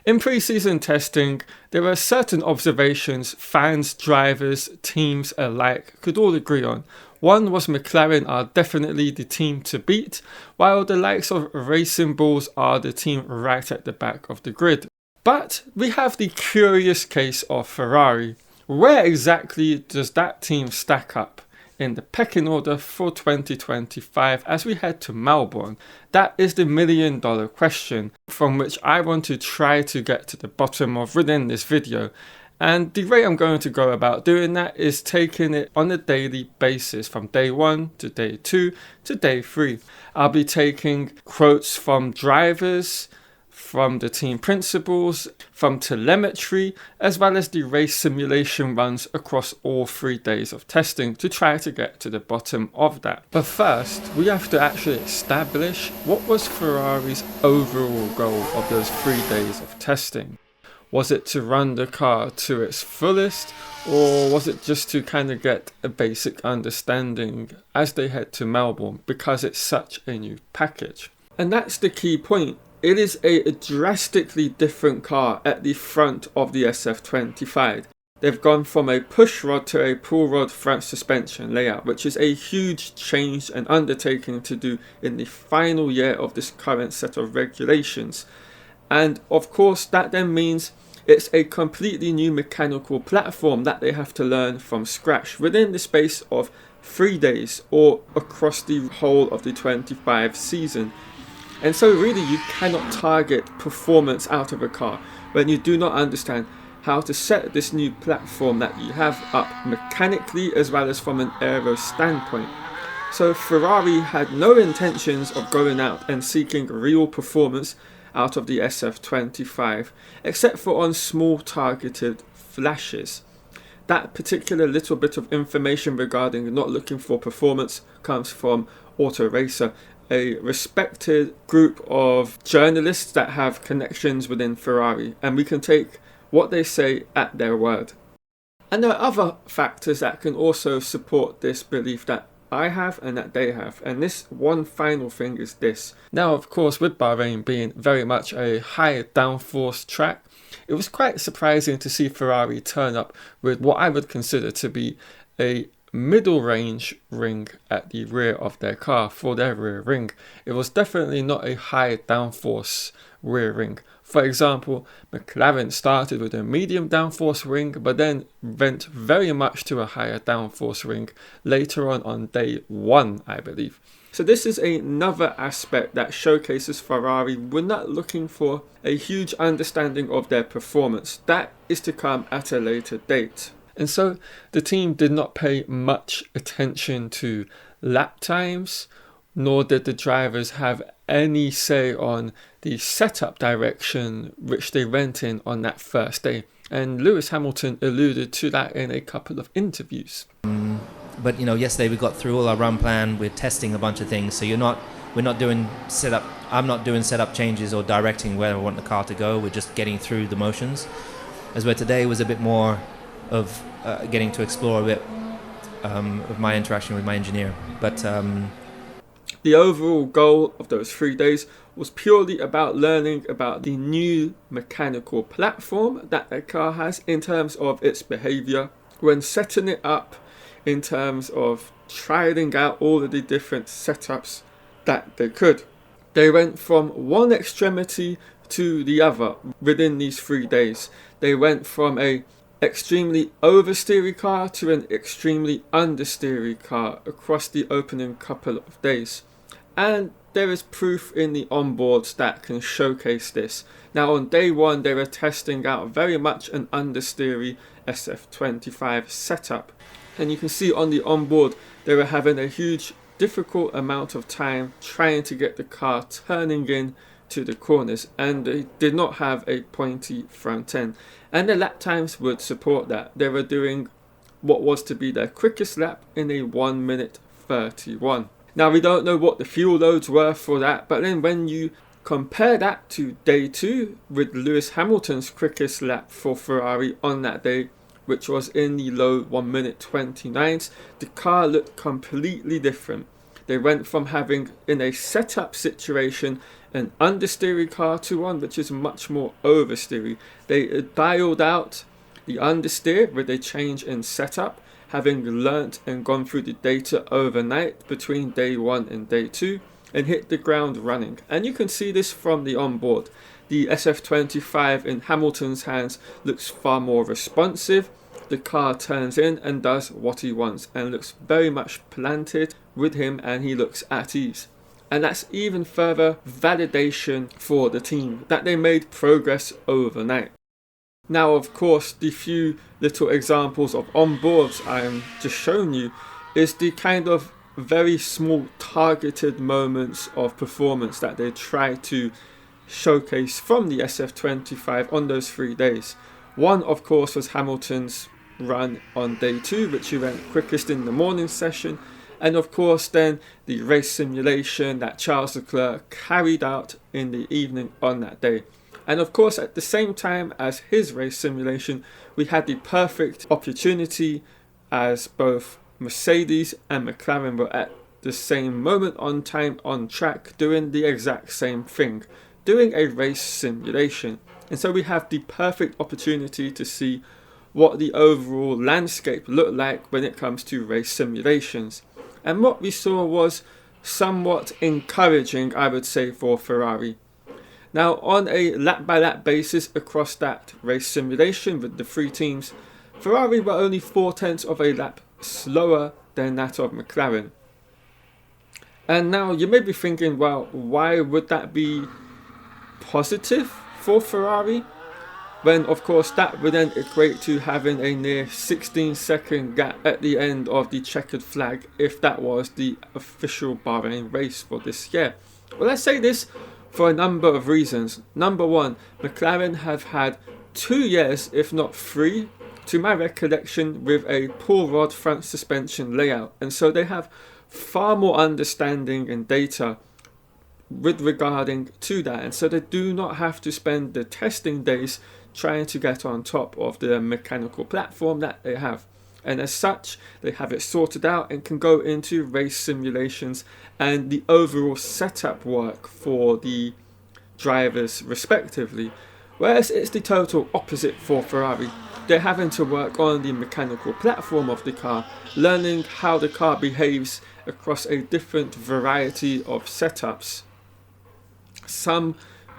In pre-season testing, there are certain observations fans, drivers, teams alike could all agree on. One was McLaren are definitely the team to beat, while the likes of Racing Bulls are the team right at the back of the grid. But we have the curious case of Ferrari. Where exactly does that team stack up in the pecking order for 2025 as we head to Melbourne? That is the million-dollar question from which I want to try to get to the bottom of within this video. And the way I'm going to go about doing that is taking it on a daily basis from day 1 to day 2 to day 3. I'll be taking quotes from drivers, from the team principals, from telemetry, as well as the race simulation runs across all 3 days of testing to try to get to the bottom of that. But first, we have to actually establish what was Ferrari's overall goal of those 3 days of testing. Was it to run the car to its fullest, or was it just to kind of get a basic understanding as they head to Melbourne because it's such a new package? And that's the key point. It is a drastically different car at the front of the SF-25. They've gone from a push rod to a pull rod front suspension layout, which is a huge change and undertaking to do in the final year of this current set of regulations. And of course, that then means it's a completely new mechanical platform that they have to learn from scratch within the space of 3 days or across the whole of the 25 season. And so really you cannot target performance out of a car when you do not understand how to set this new platform that you have up mechanically as well as from an aero standpoint. So Ferrari had no intentions of going out and seeking real performance out of the SF-25, except for on small targeted flashes. That particular little bit of information regarding not looking for performance comes from Auto Racer, a respected group of journalists that have connections within Ferrari, and we can take what they say at their word. And there are other factors that can also support this belief that I have and that they have, and this one final thing is this. Now of course, with Bahrain being very much a high downforce track, it was quite surprising to see Ferrari turn up with what I would consider to be a middle range ring at the rear of their car for their rear ring. It was definitely not a high downforce rear ring. For example, McLaren started with a medium downforce ring but then went very much to a higher downforce ring later on day 1, I believe. So this is another aspect that showcases Ferrari were not looking for a huge understanding of their performance. That is to come at a later date. And so the team did not pay much attention to lap times, nor did the drivers have any say on the setup direction which they went in on that first day. And Lewis Hamilton alluded to that in a couple of interviews. But yesterday we got through all our run plan. We're testing a bunch of things. So we're not doing setup. I'm not doing setup changes or directing where I want the car to go. We're just getting through the motions. As where today was a bit more of getting to explore a bit of my interaction with my engineer. But the overall goal of those 3 days was purely about learning about the new mechanical platform that the car has in terms of its behavior when setting it up, in terms of trialing out all of the different setups that they could. They went from one extremity to the other within these 3 days. They went from a extremely oversteery car to an extremely understeery car across the opening couple of days. And there is proof in the onboards that can showcase this. Now on day 1 they were testing out very much an understeery SF-25 setup. And you can see on the onboard they were having a huge difficult amount of time trying to get the car turning in to the corners, and they did not have a pointy front end, and the lap times would support that. They were doing what was to be their quickest lap in a 1 minute 31. Now we don't know what the fuel loads were for that, but then when you compare that to day 2 with Lewis Hamilton's quickest lap for Ferrari on that day, which was in the low 1 minute 29s, the car looked completely different. They went from having, in a setup situation, an understeery car to one which is much more oversteery. They dialed out the understeer with a change in setup, having learnt and gone through the data overnight between day 1 and day 2, and hit the ground running. And you can see this from the onboard. The SF-25 in Hamilton's hands looks far more responsive. The car turns in and does what he wants and looks very much planted with him, and he looks at ease. And that's even further validation for the team that they made progress overnight. Now, of course, the few little examples of onboards I am just showing you is the kind of very small targeted moments of performance that they try to showcase from the SF-25 on those 3 days. One, of course, was Hamilton's run on day 2, which he went quickest in the morning session, and of course then the race simulation that Charles Leclerc carried out in the evening on that day. And of course, at the same time as his race simulation, we had the perfect opportunity as both Mercedes and McLaren were at the same moment on time on track doing the exact same thing, doing a race simulation. And so we have the perfect opportunity to see what the overall landscape looked like when it comes to race simulations. And what we saw was somewhat encouraging, I would say, for Ferrari. Now, on a lap-by-lap basis across that race simulation with the 3 teams, Ferrari were only 0.4 of a lap slower than that of McLaren. And now you may be thinking, well, why would that be positive for Ferrari? When, of course, that would then equate to having a near 16-second gap at the end of the checkered flag if that was the official Bahrain race for this year. Well, I say this for a number of reasons. Number one, McLaren have had 2 years, if not 3, to my recollection, with a pull rod front suspension layout, and so they have far more understanding and data with regarding to that, and so they do not have to spend the testing days trying to get on top of the mechanical platform that they have. And as such, they have it sorted out and can go into race simulations and the overall setup work for the drivers respectively. Whereas it's the total opposite for Ferrari. They're having to work on the mechanical platform of the car, learning how the car behaves across a different variety of setups. Some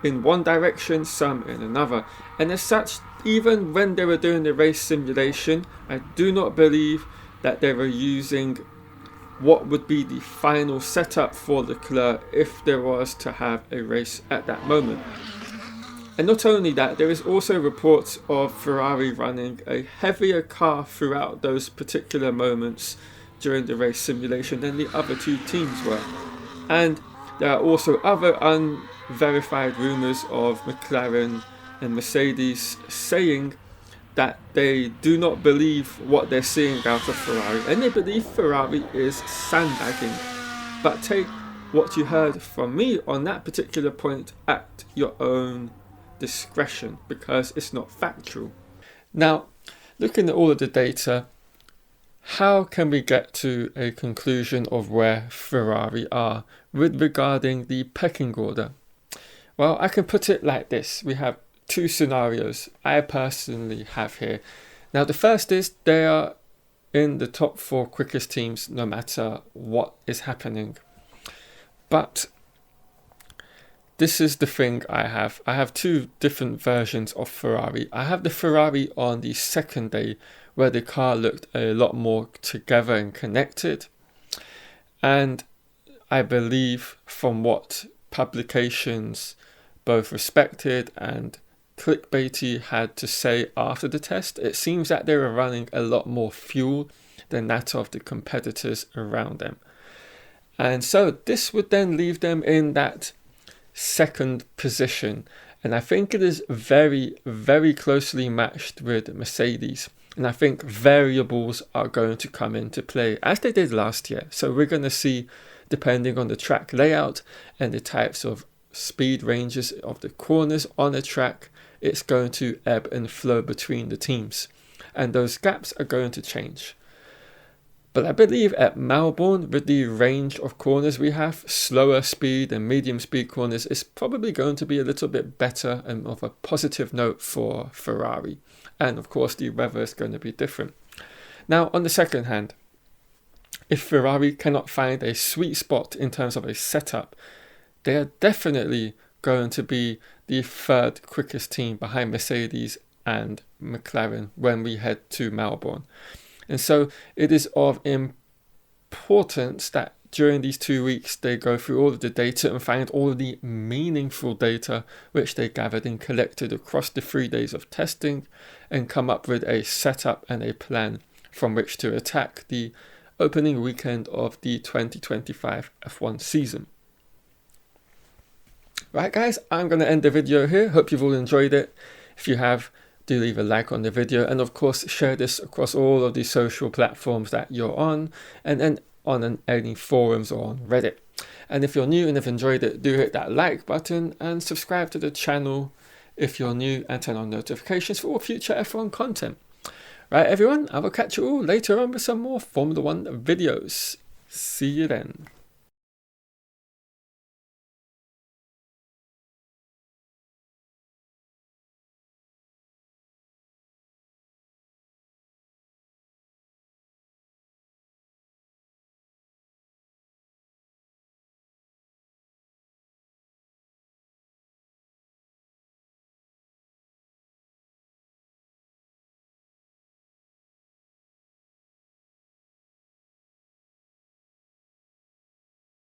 in one direction, some in another. And as such, even when they were doing the race simulation, I do not believe that they were using what would be the final setup for Leclerc if there was to have a race at that moment. And not only that, there is also reports of Ferrari running a heavier car throughout those particular moments during the race simulation than the other 2 teams were. And there are also other unverified rumours of McLaren and Mercedes saying that they do not believe what they're seeing out of Ferrari, and they believe Ferrari is sandbagging. But take what you heard from me on that particular point at your own discretion, because it's not factual. Now, looking at all of the data, how can we get to a conclusion of where Ferrari are with regarding the pecking order? Well, I can put it like this. We have 2 scenarios I personally have here. Now, the first is they are in the top 4 quickest teams no matter what is happening. But this is the thing I have. I have 2 different versions of Ferrari. I have the Ferrari on the second day where the car looked a lot more together and connected. And I believe from what publications, both respected and clickbaity, had to say after the test, it seems that they were running a lot more fuel than that of the competitors around them. And so this would then leave them in that second position. And I think it is very, very closely matched with Mercedes. And I think variables are going to come into play as they did last year. So we're going to see, depending on the track layout and the types of speed ranges of the corners on a track, it's going to ebb and flow between the teams. And those gaps are going to change. But I believe at Melbourne, with the range of corners we have, slower speed and medium speed corners is probably going to be a little bit better and of a positive note for Ferrari. And of course, the weather is going to be different. Now, on the second hand, if Ferrari cannot find a sweet spot in terms of a setup, they are definitely going to be the third quickest team behind Mercedes and McLaren when we head to Melbourne. And so it is of importance that during these 2 weeks they go through all of the data and find all of the meaningful data which they gathered and collected across the 3 days of testing and come up with a setup and a plan from which to attack the opening weekend of the 2025 F1 season. Right guys, I'm going to end the video here. Hope you've all enjoyed it. If you have, do leave a like on the video, and of course share this across all of the social platforms that you're on, and then on any forums or on Reddit. And if you're new and have enjoyed it, do hit that like button and subscribe to the channel if you're new, and turn on notifications for all future F1 content. Right everyone, I will catch you all later on with some more Formula One videos. See you then.